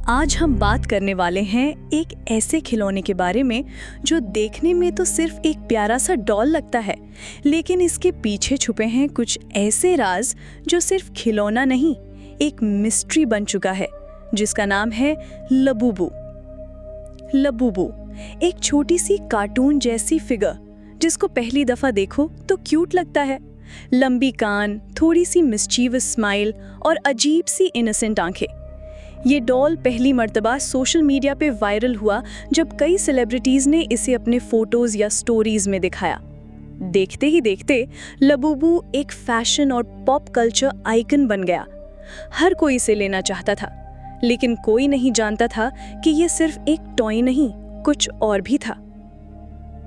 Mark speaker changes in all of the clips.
Speaker 1: आज हम बात करने वाले हैं एक ऐसे खिलौने के बारे में जो देखने में तो सिर्फ एक प्यारा सा डॉल लगता है, लेकिन इसके पीछे छुपे हैं कुछ ऐसे राज जो सिर्फ खिलौना नहीं, एक मिस्ट्री बन चुका है, जिसका नाम है लबूबू। लबूबू एक छोटी सी कार्टून जैसी फिगर जिसको पहली दफा देखो तो क्यूट लगता है। लंबी कान, थोड़ी सी मिस्चीवस स्माइल और अजीब सी इनोसेंट आंखें। ये डॉल पहली मर्तबा सोशल मीडिया पे वायरल हुआ जब कई सेलिब्रिटीज ने इसे अपने फोटोज या स्टोरीज में दिखाया। देखते ही देखते लबूबू एक फैशन और पॉप कल्चर आइकन बन गया। हर कोई इसे लेना चाहता था, लेकिन कोई नहीं जानता था कि ये सिर्फ एक टॉय नहीं, कुछ और भी था।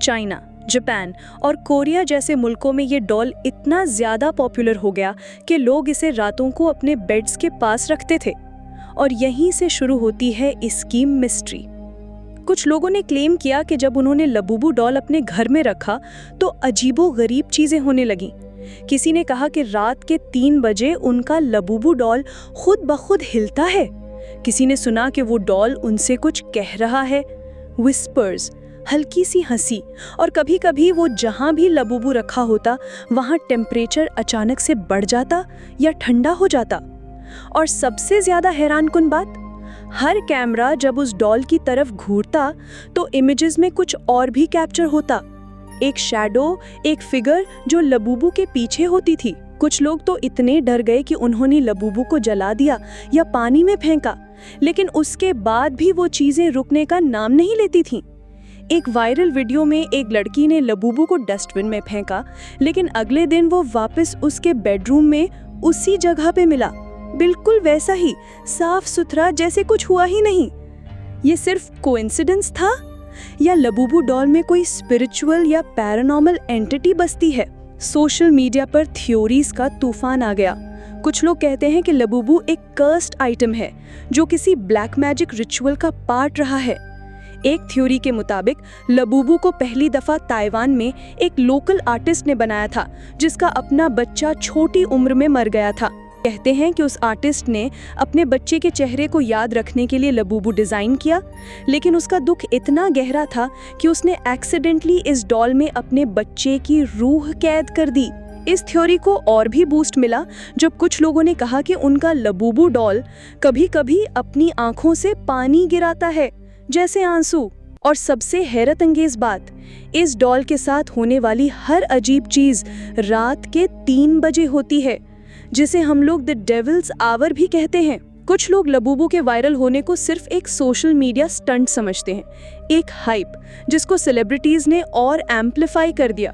Speaker 1: चाइना, जापान और कोरिया जैसे मुल्कों में ये डॉल इतना ज्यादा पॉपुलर हो गया कि लोग इसे रातों को अपने बेड्स के पास रखते थे। और यहीं से शुरू होती है इसकी मिस्ट्री। कुछ लोगों ने क्लेम किया कि जब उन्होंने लबूबू डॉल अपने घर में रखा तो अजीबो-गरीब चीजें होने लगीं। किसी ने कहा कि रात के 3 बजे उनका लबूबू डॉल खुद ब खुद हिलता है। किसी ने सुना कि वो डॉल उनसे कुछ कह रहा है, विस्पर्स, हल्की सी हंसी, और कभी-कभी वो जहां भी लबूबू रखा होता वहां टेम्परेचर अचानक से बढ़ जाता या ठंडा हो जाता। और सबसे ज्यादा हैरानकुन बात, हर कैमरा जब उस डॉल की तरफ घूरता तो इमेजेस में कुछ और भी कैप्चर होता, एक शैडो, एक फिगर जो लबूबू के पीछे होती थी। कुछ लोग तो इतने डर गए कि उन्होंने लबूबू को जला दिया या पानी में फेंका, लेकिन उसके बाद भी वो चीजें रुकने का नाम नहीं लेती थीं। एक वायरल वीडियो में एक लड़की ने लबूबू को डस्टबिन में फेंका, लेकिन अगले दिन वो वापस उसके बेडरूम में उसी जगह पे मिला, बिल्कुल वैसा ही साफ सुथरा, जैसे कुछ हुआ ही नहीं। ये सिर्फ कोइंसिडेंस था या लबूबू डॉल में कोई स्पिरिचुअल या पैरानॉर्मल एंटिटी बसती है? सोशल मीडिया पर थ्योरीज का तूफान आ गया। कुछ लोग कहते हैं कि लबूबू एक कर्स्ड आइटम है जो किसी ब्लैक मैजिक रिचुअल का पार्ट रहा है। एक थ्योरी के मुताबिक लबूबू को पहली दफा ताइवान में एक लोकल आर्टिस्ट ने बनाया था, जिसका अपना बच्चा छोटी उम्र में मर गया था। कहते हैं कि उस आर्टिस्ट ने अपने बच्चे के चेहरे को याद रखने के लिए लबूबू डिजाइन किया, लेकिन उसका दुख इतना गहरा था कि उसने एक्सीडेंटली इस डॉल में अपने बच्चे की रूह कैद कर दी। इस थ्योरी को और भी बूस्ट मिला जब कुछ लोगों ने कहा कि उनका लबूबू डॉल कभी-कभी अपनी आंखों से पानी गिराता है, जैसे आंसू। और सबसे हैरत अंगेज बात, इस डॉल के साथ होने वाली हर अजीब चीज रात के 3 बजे होती है, जिसे हम लोग द डेविल्स आवर भी कहते हैं। कुछ लोग लबूबू के वायरल होने को सिर्फ एक सोशल मीडिया स्टंट समझते हैं, एक हाइप जिसको सेलिब्रिटीज ने और एम्पलीफाई कर दिया।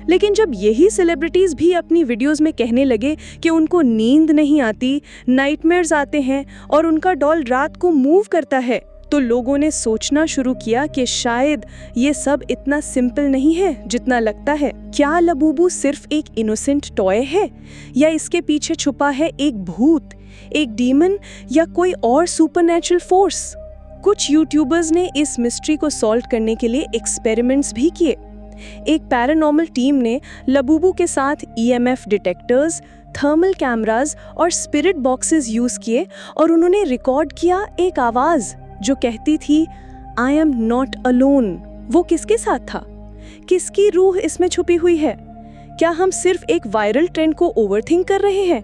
Speaker 1: लेकिन जब यही सेलिब्रिटीज भी अपनी वीडियोस में कहने लगे कि उनको नींद नहीं आती, नाइटमेयर्स आते हैं और उनका डॉल रात को मूव करता है, तो लोगों ने सोचना शुरू किया कि शायद ये सब इतना सिंपल नहीं है जितना लगता है। क्या लबूबू सिर्फ एक इनोसेंट टॉय है, या इसके पीछे छुपा है एक भूत, एक डीमन या कोई और सुपरनैचुरल फोर्स? कुछ यूट्यूबर्स ने इस मिस्ट्री को सॉल्व करने के लिए एक्सपेरिमेंट्स भी किए। एक पैरानॉर्मल टीम ने लबूबू के साथ EMF डिटेक्टर्स, थर्मल कैमरास और स्पिरिट बॉक्सेस यूज किए, और उन्होंने रिकॉर्ड किया एक आवाज जो कहती थी, आई एम नॉट अलोन। वो किसके साथ था? किसकी रूह इसमें छुपी हुई है? क्या हम सिर्फ एक वायरल ट्रेंड को ओवरथिंक कर रहे हैं,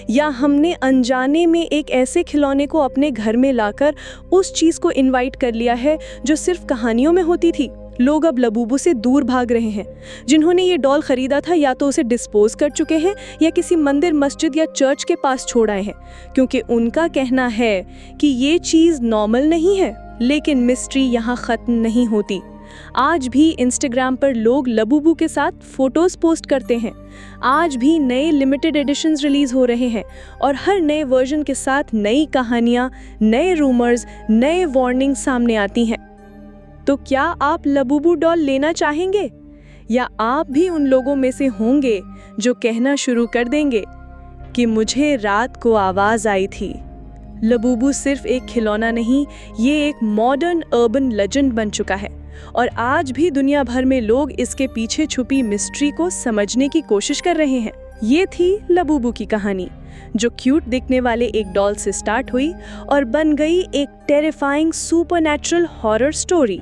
Speaker 1: या हमने अनजाने में एक ऐसे खिलौने को अपने घर में लाकर उस चीज को इनवाइट कर लिया है जो सिर्फ कहानियों में होती थी? लोग अब लबूबू से दूर भाग रहे हैं। जिन्होंने ये डॉल खरीदा था या तो उसे डिस्पोज कर चुके हैं या किसी मंदिर, मस्जिद या चर्च के पास छोड़ आए हैं, क्योंकि उनका कहना है कि ये चीज नॉर्मल नहीं है। लेकिन मिस्ट्री यहाँ खत्म नहीं होती। आज भी इंस्टाग्राम पर लोग लबूबू के साथ फोटोज पोस्ट करते हैं। आज भी नए लिमिटेड एडिशंस रिलीज हो रहे हैं, और हर नए वर्जन के साथ नई कहानियां, नए रूमर्स, नए वार्निंग सामने आती हैं। तो क्या आप लबूबू डॉल लेना चाहेंगे, या आप भी उन लोगों में से होंगे जो कहना शुरू कर देंगे कि मुझे रात को आवाज आई थी? लबूबू सिर्फ एक खिलौना नहीं, ये एक मॉडर्न अर्बन लेजेंड बन चुका है, और आज भी दुनिया भर में लोग इसके पीछे छुपी मिस्ट्री को समझने की कोशिश कर रहे हैं। ये थी लबूबू की कहानी। जो क्यूट दिखने वाले एक डॉल से स्टार्ट हुई और बन गई एक टेरिफाइंग सुपरनैचुरल हॉरर स्टोरी।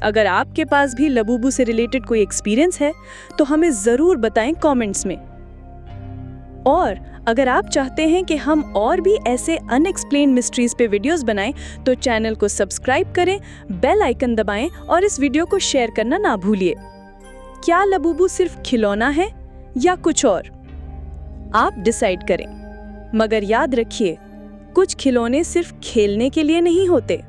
Speaker 1: अगर आपके पास भी लबूबू से रिलेटेड कोई एक्सपीरियंस है तो हमें ज़रूर बताएं कमेंट्स में। और अगर आप चाहते हैं कि हम और भी ऐसे अनएक्सप्लेन्ड मिस्ट्रीज पे वीडियोस बनाएं तो चैनल को सब्सक्राइब करें, बेल आइकन दबाएं और इस वीडियो को शेयर करना ना भूलिए। क्या लबूबू सिर्फ खिलौना है या कुछ और? आप डिसाइड करें। मगर याद रखिए, कुछ खिलौने सिर्फ खेलने के लिए नहीं होते।